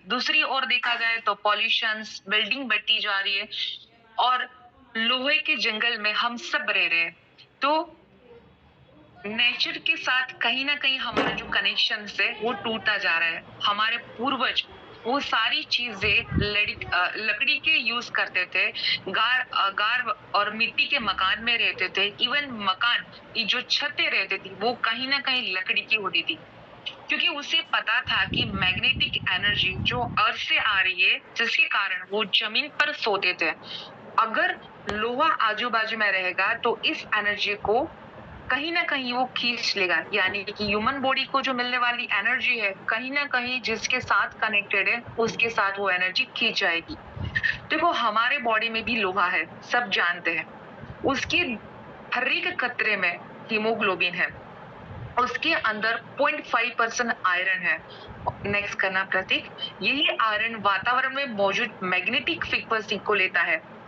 दूसरी ओर देखा जाए तो पॉल्यूशन, बिल्डिंग बढ़ती जा रही है और लोहे के जंगल में हम सब रह रहे हैं। तो नेचर के साथ कहीं न कहीं हमारा जो कनेक्शन है वो टूटता जा रहा है। हमारे पूर्वज वो सारी चीज़ें लकड़ी के यूज़ करते थे। गार और मिट्टी के मकान में रहते थे। इवन मकान की जो छतें रहती थी वो कहीं न कहीं लकड़ी की होती थी। क्योंकि उसे पता था कि मैग्नेटिक एनर्जी जो अर्थ से आ रही है, जिसके कारण वो ज़मीन पर सोते थे। अगर लोहा आजू-बाजू में रहेगा तो इस एनर्जी को कहीं न कहीं वो खींच लेगा, यानी कि ह्यूमन बॉडी को जो मिलने वाली एनर्जी है, कहीं न कहीं जिसके साथ कनेक्टेड है, उसके साथ वो एनर्जी खींच जाएगी। देखो हमारे बॉडी में भी लोहा है, सब जानते हैं। उसके हर एक कतरे में हीमोग्लोबिन है। उसके अंदर 0.5% आयरन है। नेक्स्ट करना प्रतीक। यही आयरन वातावरण में मौजूद मैग्नेटिक फ्रीक्वेंसी को लेता है।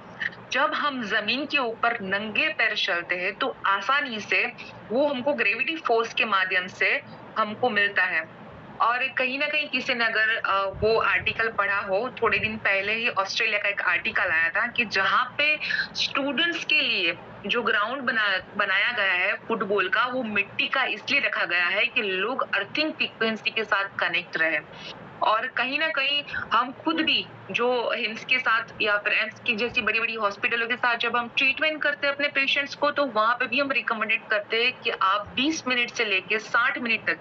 जब हम जमीन के ऊपर नंगे पैर चलते हैं तो आसानी से वो हमको ग्रेविटी फोर्स के माध्यम से हमको मिलता है। और कहीं ना कहीं किसी ने अगर वो आर्टिकल पढ़ा हो, थोड़े दिन पहले ही ऑस्ट्रेलिया का एक आर्टिकल आया था कि जहाँ पे स्टूडेंट्स के लिए जो ग्राउंड बनाया गया है फुटबॉल का, वो मिट्टी का इसलिए रखा गया है कि लोग अर्थिंग फ्रीक्वेंसी के साथ कनेक्ट रहे। और कहीं न कहीं हम खुद भी जो हिम्स के साथ या फिर एम्स की जैसी बड़ी-बड़ी हॉस्पिटलों के साथ जब हम ट्रीटमेंट करते हैं अपने पेशेंट्स को, तो वहाँ पे भी हम रिकमेंडेड करते हैं कि आप 20 मिनट से लेके 60 मिनट तक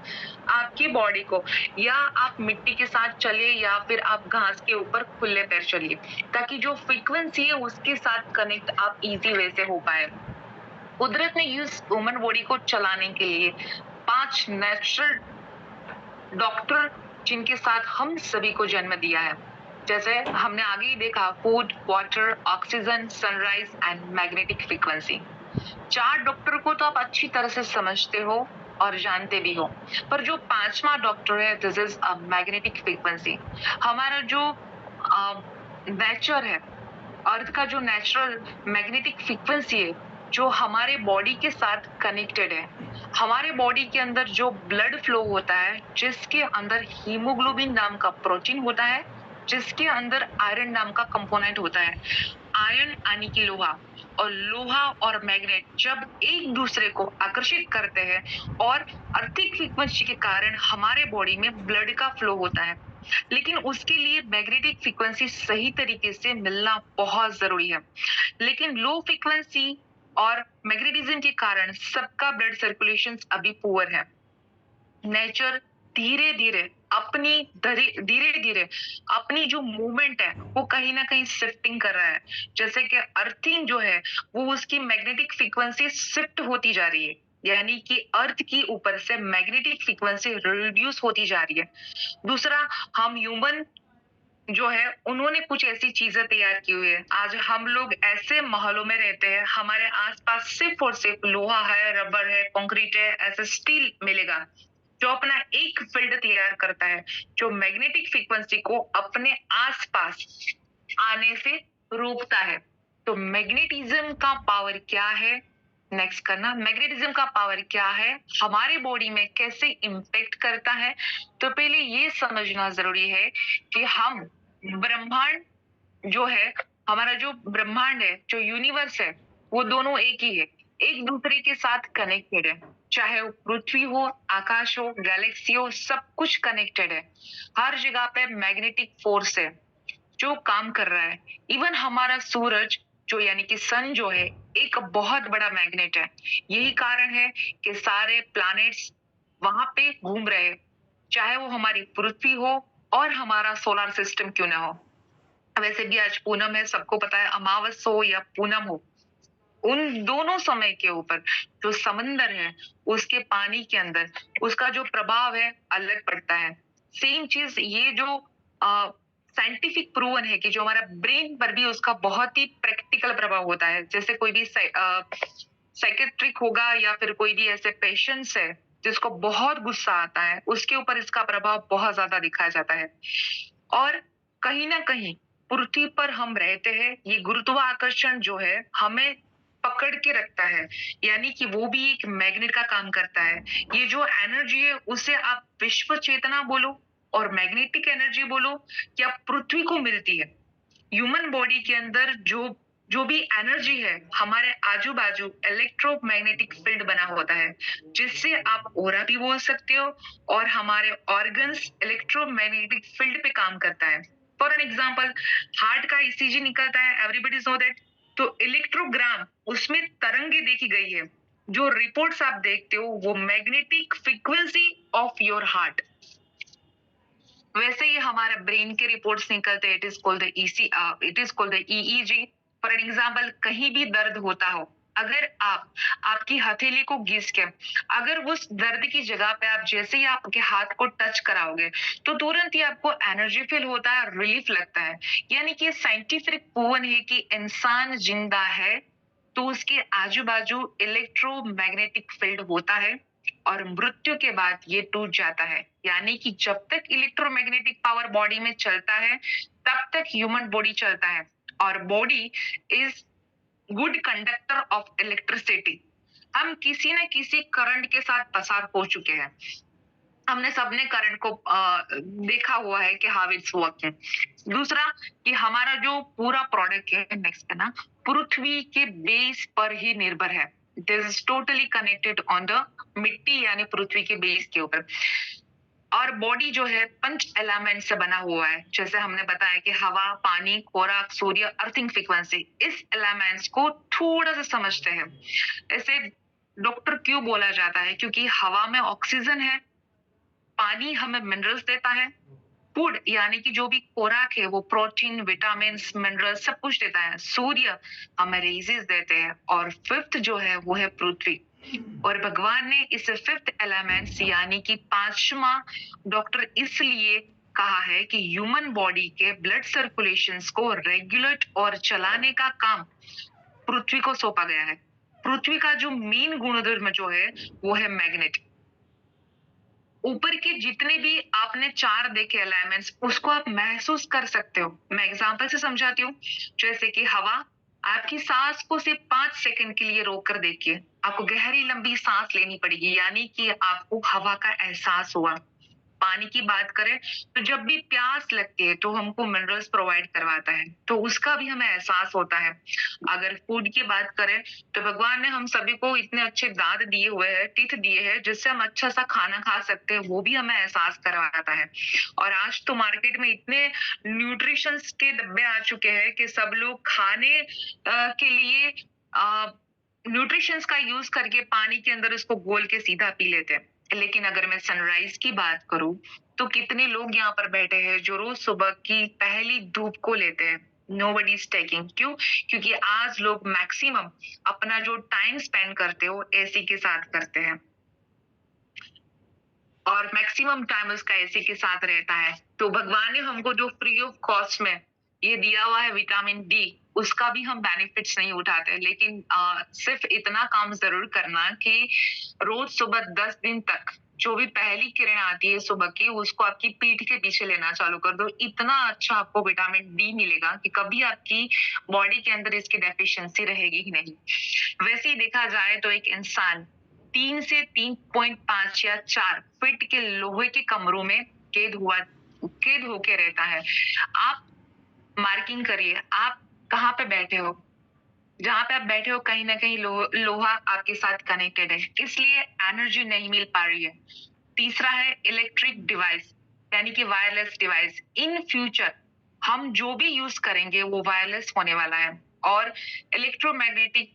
आपकी बॉडी को या आप मिट्टी के साथ चलिए या फिर आप घास के ऊपर खुले पैर चलिए, ताकि जो फ्रीक्वेंसी है उसके साथ कनेक्ट आप ईज़ी वे से हो पाए। कुदरत ने इस ह्यूमन बॉडी को चलाने के लिए 5 नेचुरल डॉक्टर जिनके साथ हम सभी को जन्म दिया है। जैसे हमने आगे ही देखा, food, water, oxygen, sunrise and magnetic frequency. 4 doctor को तो आप अच्छी तरह से समझते हो और जानते भी हो। पर जो 5वां डॉक्टर है, this is a magnetic frequency. हमारा जो नेचर है, अर्थ का जो नेचुरल मैग्नेटिक फ्रीक्वेंसी है, जो हमारे बॉडी के साथ कनेक्टेड है। हमारे बॉडी के अंदर जो ब्लड फ्लो होता है, जिसके अंदर हीमोग्लोबिन नाम का प्रोटीन होता है, जिसके अंदर आयरन नाम का कंपोनेंट होता है। आयरन यानी कि लोहा, और लोहा और मैग्नेट जब एक दूसरे को आकर्षित करते हैं और अर्थिक फ्रीक्वेंसी के कारण हमारे बॉडी में ब्लड का फ्लो होता है। लेकिन उसके लिए मैग्नेटिक फ्रीक्वेंसी सही तरीके से मिलना बहुत जरूरी है। लेकिन लो फ्रीक्वेंसी और मैग्नेटिज्म के कारण सबका ब्लड सर्कुलेशन अभी पुअर है। नेचर धीरे धीरे धीरे धीरे अपनी जो मूवमेंट है वो कहीं ना कहीं शिफ्टिंग कर रहा है। जैसे कि अर्थिंग जो है वो उसकी मैग्नेटिक फ्रीक्वेंसी शिफ्ट होती जा रही है, यानी कि अर्थ की ऊपर से मैग्नेटिक फ्रीक्वेंसी रिड्यूस होती जा रही है। दूसरा, हम ह्यूमन जो है उन्होंने कुछ ऐसी चीजें तैयार की हुई है। आज हम लोग ऐसे माहौलों में रहते हैं, हमारे आसपास सिर्फ और सिर्फ लोहा है, रबर है, कंक्रीट है, ऐसे स्टील मिलेगा जो अपना एक फील्ड तैयार करता है, जो मैग्नेटिक फ्रीक्वेंसी को अपने आसपास आने से रोकता है। तो मैग्नेटिज्म का पावर क्या है? नेक्स्ट करना, मैग्नेटिज्म का पावर क्या है, हमारे बॉडी में कैसे इम्पेक्ट करता है? तो पहले ये समझना जरूरी है कि हम ब्रह्मांड जो है, हमारा जो ब्रह्मांड है, जो यूनिवर्स है, वो दोनों एक ही है, एक दूसरे के साथ कनेक्टेड है। चाहे वो पृथ्वी हो, आकाश हो, गैलेक्सी हो, सब कुछ कनेक्टेड है। हर जगह पे मैग्नेटिक फोर्स है जो काम कर रहा है। इवन हमारा सूरज जो यानी कि सन जो है, एक बहुत बड़ा मैग्नेट है। यही कारण है कि सारे प्लैनेट्स वहां पे घूम रहे हैं, चाहे वो हमारी पृथ्वी हो और हमारा सोलर सिस्टम क्यों ना हो। वैसे भी आज पूनम है, सबको पता है, अमावस हो या पूनम हो, उन दोनों समय के ऊपर जो समंदर है, उसके पानी के अंदर उसका जो प्रभाव है अलग पड़ता है। सेम चीज ये जो साइंटिफिक प्रूवन है कि जो हमारा ब्रेन पर भी उसका बहुत ही प्रैक्टिकल प्रभाव होता है। जैसे कोई भी साइकेट्रिक होगा या फिर कोई भी ऐसे पेशेंट्स है जिसको बहुत गुस्सा आता है, उसके ऊपर इसका प्रभाव बहुत ज्यादा दिखाया जाता है। और कहीं ना कहीं पृथ्वी पर हम रहते हैं, ये गुरुत्वाकर्षण जो है हमें पकड़ के रखता है, यानी कि वो भी एक मैग्नेट का काम करता है। ये जो एनर्जी है उसे आप विश्व चेतना बोलो और मैग्नेटिक एनर्जी बोलो या पृथ्वी को मिलती है। ह्यूमन बॉडी के अंदर जो जो भी एनर्जी है, हमारे आजू बाजू इलेक्ट्रोमैग्नेटिक फील्ड बना होता है, जिससे आप ओरा भी बोल सकते हो, और हमारे ऑर्गन्स इलेक्ट्रोमैग्नेटिक फील्ड पे काम करता है। फॉर एन एग्जाम्पल, हार्ट का ईसीजी निकलता है, एवरीबडी नो दैट। तो इलेक्ट्रोग्राम, उसमें तरंगे देखी गई है। जो रिपोर्ट्स आप देखते हो वो magnetic frequency of your heart. वैसे ही हमारा ब्रेन के रिपोर्ट्स निकलते हैं, it is called the EEG. For an example, कहीं भी दर्द होता हो, अगर आप आपकी हथेली को घिस के, अगर उस दर्द की जगह पे आप जैसे ही आपके हाथ को टच कराओगे, तो तुरंत ही आपको एनर्जी फील होता है, रिलीफ लगता है। यानी कि साइंटिफिक प्रूवन है कि इंसान जिंदा है तो उसके आजू बाजू इलेक्ट्रोमैग्नेटिक फील्ड होता है, और मृत्यु के बाद ये टूट जाता है। यानी कि जब तक इलेक्ट्रोमैग्नेटिक पावर बॉडी में चलता है, तब तक ह्यूमन बॉडी चलता है। और body is good conductor of electricity. हम किसी न किसी करंट के साथ पसार हो चुके हैं। हमने सबने करंट को देखा हुआ है कि हाउ इट्स वर्किंग। दूसरा, कि हमारा जो पूरा प्रोडक्ट है, नेक्स्ट है ना, पृथ्वी के बेस पर ही निर्भर है। It is totally connected on the मिट्टी, यानी पृथ्वी के बेस के ऊपर। और बॉडी जो है पंच एलिमेंट से बना हुआ है, जैसे हमने बताया कि हवा, पानी, खोराक, सूर्य, अर्थिंग फ्रीक्वेंसी। इस एलिमेंट्स को थोड़ा सा समझते हैं। ऐसे डॉक्टर क्यों बोला जाता है? क्योंकि हवा में ऑक्सीजन है, पानी हमें मिनरल्स देता है, फूड यानी कि जो भी खुराक है वो प्रोटीन, विटामिन, मिनरल्स सब कुछ देता है, सूर्य हमें रेजेस देते हैं, और फिफ्थ जो है वो है पृथ्वी। और भगवान ने इस फिफ्थ एलिमेंट्स यानी कि पांचवा डॉक्टर इसलिए कहा है कि ह्यूमन बॉडी के ब्लड सर्कुलेशंस को रेगुलेट और चलाने का काम पृथ्वी को सौंपा गया है। पृथ्वी का जो मेन गुणधर्म जो है वो है मैग्नेट। ऊपर के जितने भी आपने चार देखे एलिमेंट्स, उसको आप महसूस कर सकते हो। मैं एग्जांपल से समझाती हूँ। जैसे कि हवा, आपकी सांस को सिर्फ 5 सेकंड के लिए रोक कर देखिए, आपको गहरी लंबी सांस लेनी पड़ेगी, यानी कि आपको हवा का एहसास हुआ। पानी की बात करें तो जब भी प्यास लगती है तो हमको मिनरल्स प्रोवाइड करवाता है, तो उसका भी हमें एहसास होता है। अगर फूड की बात करें तो भगवान ने हम सभी को इतने अच्छे दांत दिए हुए हैं, टीथ दिए हैं, जिससे हम अच्छा सा खाना खा सकते हैं, वो भी हमें एहसास करवाता है। और आज तो मार्केट में इतने न्यूट्रिशंस के डब्बे आ चुके हैं कि सब लोग खाने के लिए न्यूट्रिशंस का यूज करके पानी के अंदर उसको घोल के सीधा पी लेते हैं। लेकिन अगर मैं सनराइज की बात करूं, तो कितने लोग यहाँ पर बैठे हैं जो रोज सुबह की पहली धूप को लेते हैं। Nobody is taking। क्यों? क्योंकि आज लोग मैक्सिमम अपना जो टाइम स्पेंड करते हो एसी के साथ करते हैं, और मैक्सिमम टाइम उसका एसी के साथ रहता है। तो भगवान ने हमको जो फ्री ऑफ कॉस्ट में ये दिया हुआ है विटामिन डी, उसका भी हम बेनिफिट्स नहीं उठाते। लेकिन सिर्फ इतना काम जरूर करना कि रोज सुबह 10 दिन तक जो भी पहली किरण आती है सुबह की, उसको आपकी पीठ के पीछे लेना चालू कर दो। इतना अच्छा आपको विटामिन डी मिलेगा कि कभी आपकी बॉडी के अंदर इसकी डेफिशिएंसी रहेगी ही नहीं। वैसे ही देखा जाए तो एक इंसान 3 से 3.5 या 4 फीट के लोहे के कमरों में कैद होके रहता है। आप मार्किंग करिए, आप कहाँ पे बैठे हो। जहां पे आप बैठे हो कहीं ना कहीं लोहा आपके साथ कनेक्टेड है, इसलिए एनर्जी नहीं मिल पा रही है। तीसरा है इलेक्ट्रिक डिवाइस, यानी कि वायरलेस डिवाइस। इन फ्यूचर हम जो भी यूज करेंगे वो वायरलेस होने वाला है, और इलेक्ट्रोमैग्नेटिक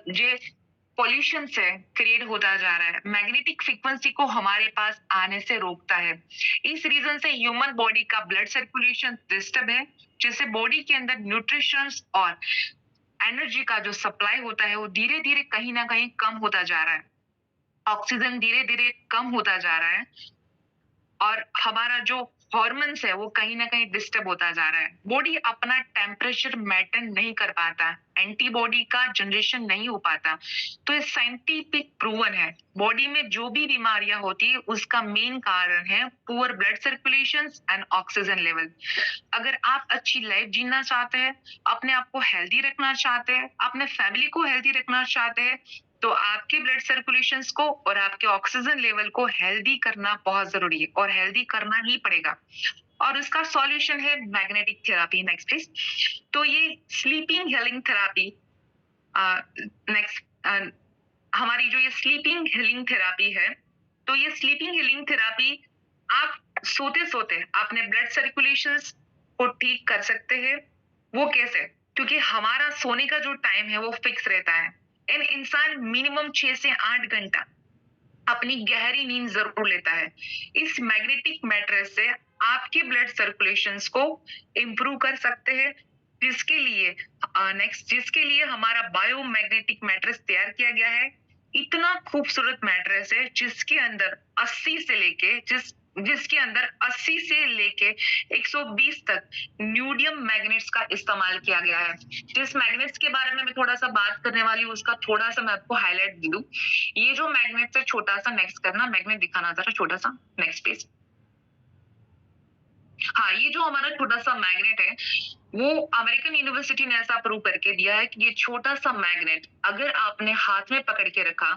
जो पॉल्यूशन से क्रिएट होता जा रहा है, मैग्नेटिक फ्रीक्वेंसी को हमारे पास आने से रोकता है। इस रीजन से ह्यूमन बॉडी का ब्लड सर्कुलेशन डिस्टर्ब है, जिससे बॉडी के अंदर न्यूट्रिशंस और एनर्जी का जो सप्लाई होता है वो धीरे धीरे कहीं ना कहीं कम होता जा रहा है। ऑक्सीजन धीरे धीरे कम होता जा रहा है, और हमारा जो हॉर्मोन्स है वो कहीं ना कहीं डिस्टर्ब होता जा रहा है। बॉडी अपना टेम्परेचर मेंटेन नहीं कर पाता, एंटीबॉडी का जनरेशन नहीं हो पाता। तो ये साइंटिफिक प्रूवन है। बॉडी में जो भी बीमारियां होती है उसका मेन कारण है poor blood circulation and oxygen level. अगर आप अच्छी लाइफ जीना चाहते हैं, अपने आप को हेल्दी रखना चाहते हैं, अपने फैमिली को हेल्दी रखना चाहते हैं, तो आपके ब्लड सर्कुलेशंस को और आपके ऑक्सीजन लेवल को हेल्दी करना बहुत जरूरी है और हेल्दी करना ही पड़ेगा। और उसका सॉल्यूशन है मैग्नेटिक थेरापी। Next please. तो ये स्लीपिंग हीलिंग थेरापी, नेक्स्ट, हमारी जो ये स्लीपिंग हीलिंग थेरापी है, तो ये स्लीपिंग हीलिंग थेरापी आप सोते सोते अपने ब्लड सर्कुलेशंस को ठीक कर सकते हैं। वो कैसे? क्योंकि हमारा सोने का जो टाइम है वो फिक्स रहता है। इंसान मिनिमम 6 से 8 घंटा अपनी गहरी नींद जरूर लेता है। इस मैग्नेटिक मैट्रेस से आपके ब्लड सर्कुलेशंस को इम्प्रूव कर सकते हैं, जिसके लिए हमारा बायोमैग्नेटिक मैट्रेस तैयार किया गया है। इतना खूबसूरत मैट्रेस है जिसके अंदर 80 से लेके जिसके अंदर 80 से लेके 120 तक न्यूडियम मैग्नेट्स का इस्तेमाल किया गया है। जिस मैग्नेट्स के बारे में मैं थोड़ा सा बात करने वाली हूँ उसका थोड़ा सा मैं आपको हाईलाइट दे दूं। ये जो मैग्नेट है, छोटा सा, नेक्स्ट करना, मैग्नेट दिखाना जरा, छोटा सा, नेक्स्ट पेज। हाँ, ये जो हमारा छोटा सा मैग्नेट है, वो अमेरिकन यूनिवर्सिटी ने ऐसा प्रूव करके दिया है कि ये छोटा सा मैग्नेट अगर आपने हाथ में पकड़ के रखा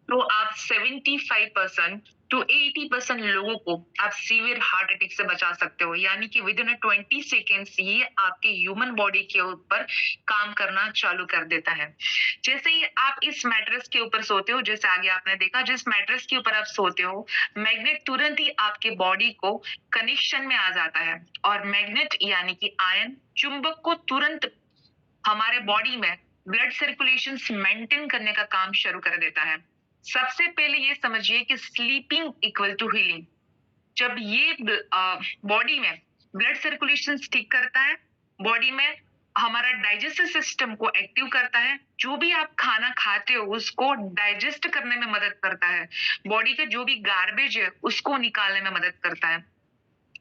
तो आप 75% टू 80% लोगों को आप सीवियर हार्ट अटैक से बचा सकते हो। यानी कि विद इन 20 सेकेंड्स ये आपके ह्यूमन बॉडी के ऊपर काम करना चालू कर देता है। जैसे ही आप इस मैट्रेस के ऊपर सोते हो, जैसे आगे आपने देखा, जिस मैट्रेस के ऊपर आप सोते हो, मैग्नेट तुरंत ही आपके बॉडी को कनेक्शन में आ जाता है और मैग्नेट यानी कि आयन चुंबक को तुरंत हमारे बॉडी में ब्लड सर्कुलेशन मेंटेन करने का काम शुरू कर देता है। सबसे पहले ये समझिए कि स्लीपिंग इक्वल टू हीलिंग। जब ये बॉडी में ब्लड सर्कुलेशन ठीक करता है, बॉडी में हमारा डाइजेस्टिव सिस्टम को एक्टिव करता है, जो भी आप खाना खाते हो उसको डाइजेस्ट करने में मदद करता है, बॉडी का जो भी गार्बेज है उसको निकालने में मदद करता है।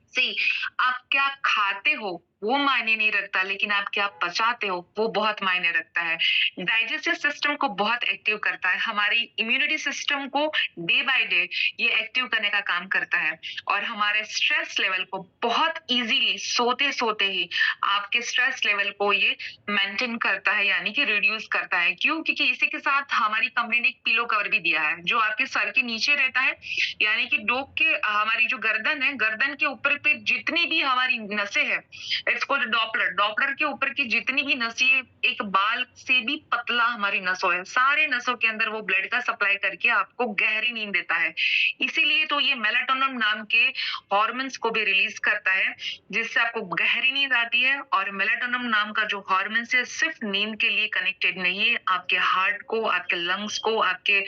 सी, आप क्या खाते हो वो मायने नहीं रखता, लेकिन आप क्या पचाते हो वो बहुत मायने रखता है। डाइजेस्टिव सिस्टम को बहुत एक्टिव करता है, हमारी इम्यूनिटी सिस्टम को डे बाय डे ये एक्टिव करने का काम करता है और हमारे स्ट्रेस लेवल को बहुत इजीली सोते सोते ही आपके स्ट्रेस लेवल को ये मेंटेन करता है, यानी कि रिड्यूस करता है। क्यों? क्योंकि इसी के साथ हमारी कंपनी ने एक पिलो कवर भी दिया है जो आपके सर के नीचे रहता है, यानी कि डोक के हमारी जो गर्दन है, गर्दन के ऊपर पे जितनी भी हमारी नसें हैं, इट्स कॉल्ड डॉपलर। डॉपलर के ऊपर की जितनी भी नसें एक बाल से भी पतला हमारी नसों है, सारे नसों के अंदर वो ब्लड का सप्लाई करके आपको गहरी नींद देता है। इसीलिए तो ये मेलाटोनिन नाम के हॉर्मोन्स को भी रिलीज करता है जिससे आपको गहरी नींद आती है। और मेलाटोनिन नाम का जो हॉर्मोन है सिर्फ नींद के लिए कनेक्टेड नहीं है, आपके हार्ट को, आपके लंग्स को, आपके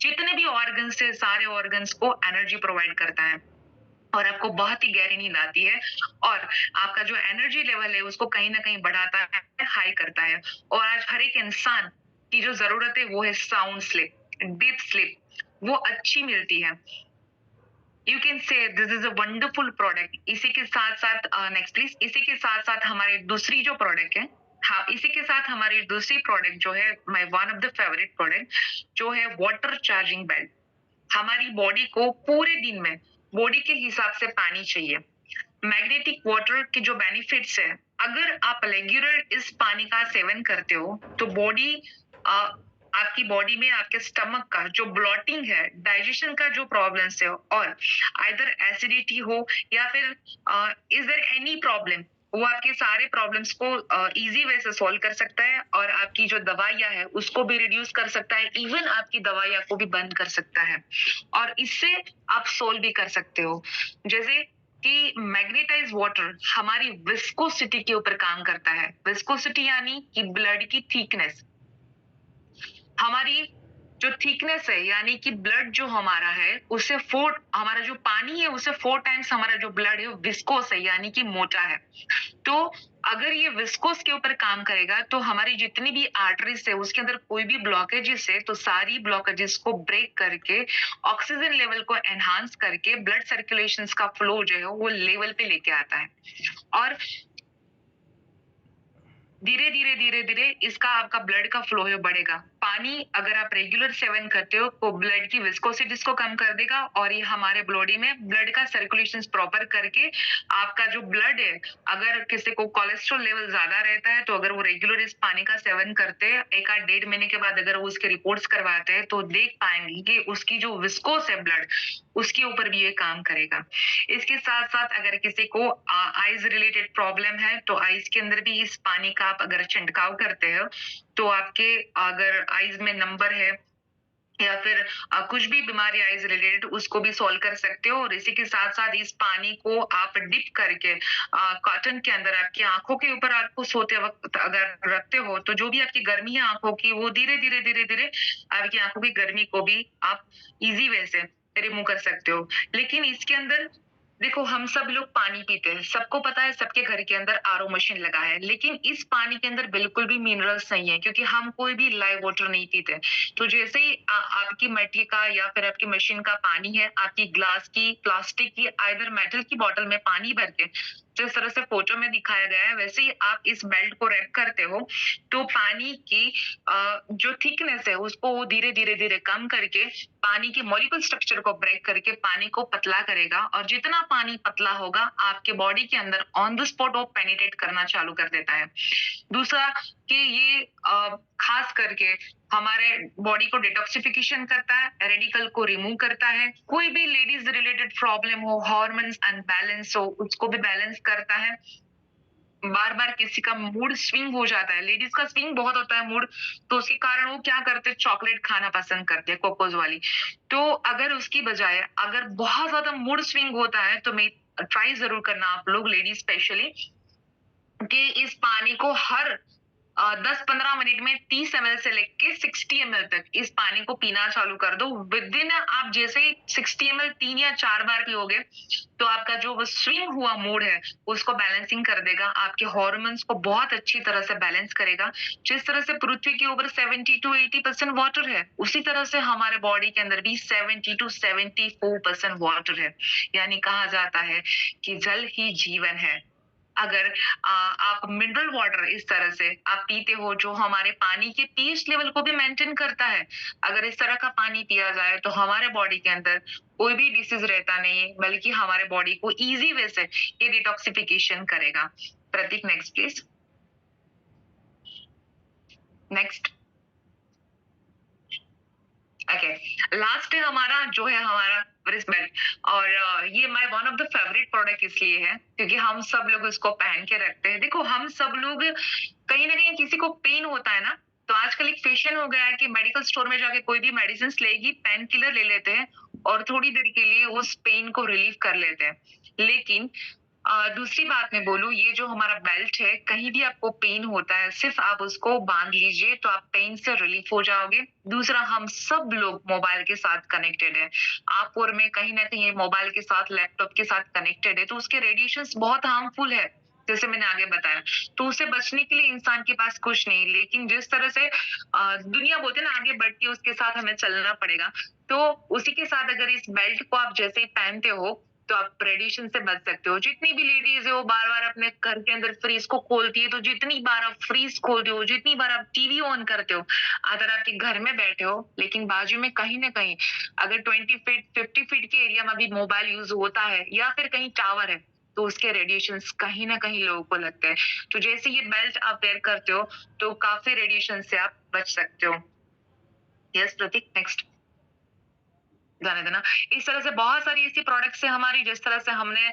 जितने भी ऑर्गन्स है सारे ऑर्गन्स को एनर्जी प्रोवाइड करता है और आपको बहुत ही गहरी नींद आती है और आपका जो एनर्जी लेवल है उसको कहीं ना कहीं बढ़ाता है, हाई करता है। और आज हर एक इंसान की जो जरूरत है वो है साउंड स्लीप, डीप स्लीप, वो अच्छी मिलती है। You can say this is a wonderful product. इसी के साथ साथ नेक्स्ट प्लीज, इसी के साथ साथ हमारी दूसरी जो प्रोडक्ट है, हाँ, इसी के साथ हमारी दूसरी प्रोडक्ट जो है my one of the favourite product जो है वाटर चार्जिंग बेल्ट। हमारी बॉडी को पूरे दिन में बॉडी के हिसाब से पानी चाहिए। मैग्नेटिक वाटर के जो बेनिफिट्स है, अगर आप रेगुलर इस पानी का सेवन करते हो तो बॉडी, आपकी बॉडी में आपके स्टमक का जो ब्लॉटिंग है, डाइजेशन का जो प्रॉब्लम्स है और आइदर एसिडिटी हो या फिर इज देयर एनी प्रॉब्लम, वो आपके सारे प्रॉब्लम्स को इजी वे से सॉल्व कर सकता है और आपकी जो दवाइयाँ है उसको भी रिड्यूस कर सकता है, इवन आपकी दवाइयाँ को भी बंद कर सकता है और इससे आप सोल्व भी कर सकते हो। जैसे कि मैग्नेटाइज वाटर हमारी विस्कोसिटी के ऊपर काम करता है। विस्कोसिटी यानी कि ब्लड की थिकनेस, हमारी जो थिकनेस है यानी कि ब्लड जो हमारा है उसे हमारा जो पानी है उसे 4 टाइम्स हमारा जो ब्लड है विस्कोस है यानी कि मोटा है। तो अगर ये विस्कोस के ऊपर काम करेगा तो हमारी जितनी भी आर्टरीज है उसके अंदर कोई भी ब्लॉकेजेस है तो सारी ब्लॉकेजेस को ब्रेक करके ऑक्सीजन लेवल को एनहांस करके ब्लड सर्कुलेशन का फ्लो जो है वो लेवल पे लेके आता है और धीरे धीरे धीरे धीरे इसका आपका ब्लड का फ्लो है बढ़ेगा। पानी अगर आप रेगुलर सेवन करते हो तो ब्लड की विस्कोसिटीज को कम कर देगा और ये हमारे बॉडी में ब्लड का सर्कुलेशन प्रॉपर करके आपका जो ब्लड है, अगर किसी को कोलेस्ट्रॉल लेवल ज्यादा रहता है तो अगर वो रेगुलर इस पानी का सेवन करते हैं, एक आध 1.5 महीने के बाद अगर वो उसके रिपोर्ट्स करवाते हैं तो देख पाएंगे कि उसकी जो विस्कोस है ब्लड, उसके ऊपर भी ये काम करेगा। इसके साथ साथ अगर किसी को आईज रिलेटेड प्रॉब्लम है तो आईज के अंदर भी इस पानी का आप अगर छिड़काव करते हो तो आपके अगर आईज में नंबर है या फिर कुछ भी बीमारी आईज रिलेटेड उसको भी सॉल्व कर सकते हो। और इसी के साथ साथ इस पानी को आप डिप करके कॉटन के अंदर आपकी आंखों के ऊपर आपको सोते वक्त अगर रखते हो तो जो भी आपकी गर्मी है आंखों की वो धीरे धीरे धीरे धीरे आपकी आंखों की गर्मी को भी आप इजी वे से रिमूव कर सकते हो। लेकिन इसके अंदर देखो, हम सब लोग पानी पीते हैं, सबको पता है सबके घर के अंदर आरओ मशीन लगा है, लेकिन इस पानी के अंदर बिल्कुल भी मिनरल्स नहीं है क्योंकि हम कोई भी लाइव वाटर नहीं पीते। तो जैसे ही आपकी मट्टी का या फिर आपकी मशीन का पानी है, आपकी ग्लास की, प्लास्टिक की, आइदर मेटल की बोतल में पानी भर के जिस तरह से फोटो में दिखाया गया है वैसे ही आप इस बेल्ट को रैप करते हो तो पानी की जो थिकनेस है उसको वो धीरे धीरे धीरे कम करके पानी के मॉलिक्यूल स्ट्रक्चर को ब्रेक करके पानी को पतला करेगा। और जितना पानी पतला होगा आपके बॉडी के अंदर ऑन द स्पॉट वो पेनिट्रेट करना चालू कर देता है। दूसरा कि ये खास करके हमारे बॉडी को डिटॉक्सिफिकेशन करता है, रेडिकल को रिमूव करता है, कोई भी लेडीज रिलेटेड प्रॉब्लम हो, हार्मोन्स अनबैलेंस हो, उसको भी बैलेंस करता है। बार बार किसी का मूड स्विंग हो जाता है, लेडीज का स्विंग बहुत होता है मूड, तो उसके कारण वो क्या करते हैं, चॉकलेट खाना पसंद करते हैं, कोकोज वाली। तो अगर उसकी बजाय अगर बहुत ज्यादा मूड स्विंग होता है तो मैं ट्राई जरूर करना आप लोग लेडीज स्पेशली कि इस पानी को हर 10-15 मिनट में 30 ml से लेके 60 ml तक इस पानी को पीना चालू कर दो। विद इन आप जैसे ही 60 ml 3 या 4 बार पियोगे तो आपका जो वो स्विंग हुआ मूड है उसको बैलेंसिंग कर देगा, आपके हॉर्मोन्स को बहुत अच्छी तरह से बैलेंस करेगा। जिस तरह से पृथ्वी के ऊपर 70 to 80% वाटर है, उसी तरह से हमारे बॉडी के अंदर भी 70 to 74% वाटर है। यानी कहा जाता है कि जल ही जीवन है। अगर आप मिनरल वाटर इस तरह से आप पीते हो जो हमारे पानी के पीएच लेवल को भी मेंटेन करता है, अगर इस तरह का पानी पिया जाए तो हमारे बॉडी के अंदर कोई भी डिसीज रहता नहीं, बल्कि हमारे बॉडी को इजी वे से ये डिटॉक्सिफिकेशन करेगा। Prateek next please. Next. Okay, last है हमारा जो है हमारा रिस्पेक्ट। और ये my one of the favourite product इसलिए है क्योंकि हम सब लोग इसको पहन के रखते हैं। देखो, हम सब लोग कहीं ना कहीं किसी को पेन होता है ना, तो आजकल एक फैशन हो गया है कि मेडिकल स्टोर में जाके कोई भी मेडिसिन लेगी, पेन किलर ले लेते हैं और थोड़ी देर के लिए उस पेन को रिलीव कर लेते हैं। लेकिन दूसरी बात मैं बोलूँ, ये जो हमारा बेल्ट है, कहीं भी आपको पेन होता है सिर्फ आप उसको बांध लीजिए तो आप पेन से रिलीफ हो जाओगे। दूसरा, हम सब लोग मोबाइल के साथ कनेक्टेड है, आप और मैं कहीं ना कहीं मोबाइल के साथ, लैपटॉप के साथ कनेक्टेड है, तो उसके रेडिएशंस बहुत हार्मफुल है जैसे मैंने आगे बताया। तो उससे बचने के लिए इंसान के पास कुछ नहीं, लेकिन जिस तरह से दुनिया बोलते हैं ना आगे बढ़ती है उसके साथ हमें चलना पड़ेगा। तो उसी के साथ अगर इस बेल्ट को आप जैसे ही पहनते हो तो आप रेडिएशन से बच सकते हो। जितनी भी लेडीज है वो बार बार अपने घर के अंदर फ्रीज को खोलती है, तो जितनी बार आप फ्रीज खोलते हो, जितनी बार आप टीवी ऑन करते हो, अगर आपके घर में बैठे हो लेकिन बाजू में कहीं ना कहीं अगर 20 फीट 50 फीट के एरिया में भी मोबाइल यूज होता है या फिर कहीं टावर है तो उसके रेडिएशंस कहीं ना कहीं लोगों को लगते हैं। तो जैसे ये बेल्ट आप वेयर करते हो तो काफी रेडिएशन से आप बच सकते हो। यस प्रतीक, नेक्स्ट। जाने देना। इस तरह से बहुत सारी ऐसी प्रोडक्ट्स है हमारी, जिस तरह से हमने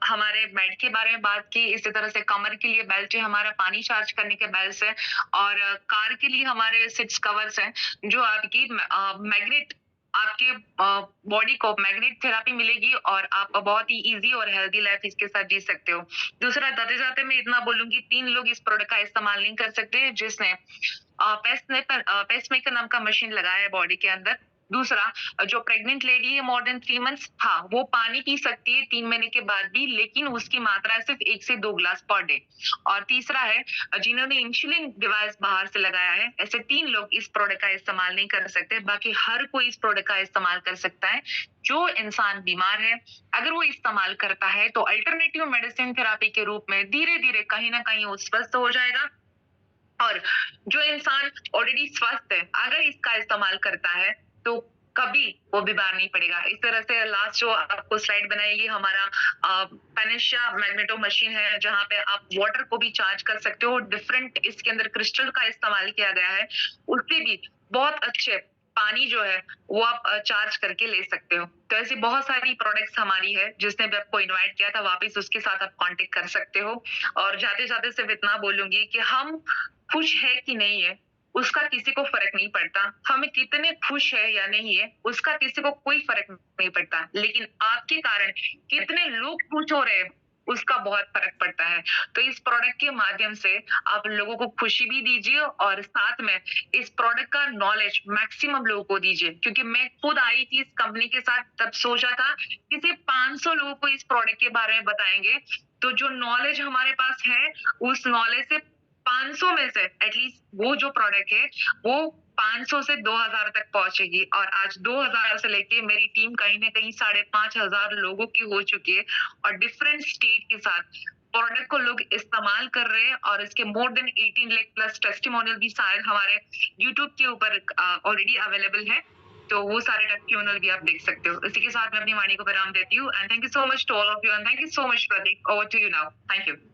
हमारे बेड के बारे में बात की, इसी तरह से कमर के लिए बेल्ट है हमारा, पानी चार्ज करने के बेल्ट है, और कार के लिए हमारे सीट्स कवर्स हैं जो आपकी मैग्नेट, आपके बॉडी को मैग्नेट थेरापी मिलेगी और आप बहुत ही इजी और हेल्दी लाइफ इसके साथ जी सकते हो। दूसरा, जाते जाते मैं इतना बोलूंगी, 3 लोग इस प्रोडक्ट का इस्तेमाल नहीं कर सकते जिसने पेस्ट मेकर नाम का मशीन लगाया है बॉडी के अंदर। दूसरा, जो प्रेग्नेंट लेडी है मोर देन 3 मंथ्स, हाँ वो पानी पी सकती है 3 महीने के बाद भी, लेकिन उसकी मात्रा है सिर्फ 1 से 2 ग्लास पर डे। और तीसरा है, जिन्होंने इंसुलिन डिवाइस बाहर से लगाया है, ऐसे 3 लोग इस प्रोडक्ट का इस्तेमाल नहीं कर सकते। बाकी हर कोई इस प्रोडक्ट का इस्तेमाल कर सकता है। जो इंसान बीमार है, अगर वो इस्तेमाल करता है तो अल्टरनेटिव मेडिसिन थेरापी के रूप में धीरे धीरे कहीं ना कहीं वो स्वस्थ हो जाएगा। और जो इंसान ऑलरेडी स्वस्थ है, अगर इसका इस्तेमाल करता है, तो कभी वो बीमार नहीं पड़ेगा। इस तरह से लास्ट जो आपको स्लाइड बनाई, ये हमारा पैनेशिया मैग्नेटो मशीन है, जहाँ पे आप वाटर को भी चार्ज कर सकते हो। डिफरेंट इसके अंदर क्रिस्टल का इस्तेमाल किया गया है, उससे भी बहुत अच्छे पानी जो है वो आप चार्ज करके ले सकते हो। तो ऐसी बहुत सारी प्रोडक्ट्स हमारी है, जिसने भी आपको इनवाइट किया था, वापस उसके साथ आप कांटेक्ट कर सकते हो। और जाते-जाते सिर्फ इतना बोलूँगी कि हम खुश है कि नहीं है, उसका किसी को फ़र्क नहीं पड़ता। हमें कितने खुश है या नहीं है, उसका किसी को कोई फ़र्क नहीं पड़ता। लेकिन आपके कारण कितने लोग खुश हो रहे हैं, उसका बहुत फ़र्क पड़ता है। तो इस प्रोडक्ट के माध्यम से आप लोगों को खुशी भी दीजिए और साथ में इस प्रोडक्ट का नॉलेज मैक्सिमम लोगों को दीजिए। क्योंकि मैं खुद आई थी इस कंपनी के साथ, तब सोचा था कि सिर्फ 500 लोगों को इस प्रोडक्ट के बारे में बताएँगे। तो जो नॉलेज हमारे पास है, उस नॉलेज से 500 में से एटलीस्ट वो जो प्रोडक्ट है, वो 500 से 2000 तक पहुँचेगी। और आज 2000 से लेके मेरी टीम कहीं न कहीं 5500 लोगों की हो चुकी है, और डिफरेंट स्टेट के साथ प्रोडक्ट को लोग इस्तेमाल कर रहे हैं। और इसके more than 18 lakh plus testimonial भी शायद हमारे यूट्यूब के ऊपर ऑलरेडी अवेलेबल है। तो वो सारे टेस्टिमोनियल भी आप देख सकते हो। इसी के साथ मैं अपनी वाणी को विराम देती हूँ, and thank you so much to all of you, and thank you so much Pradeep. Over to you now. Thank you.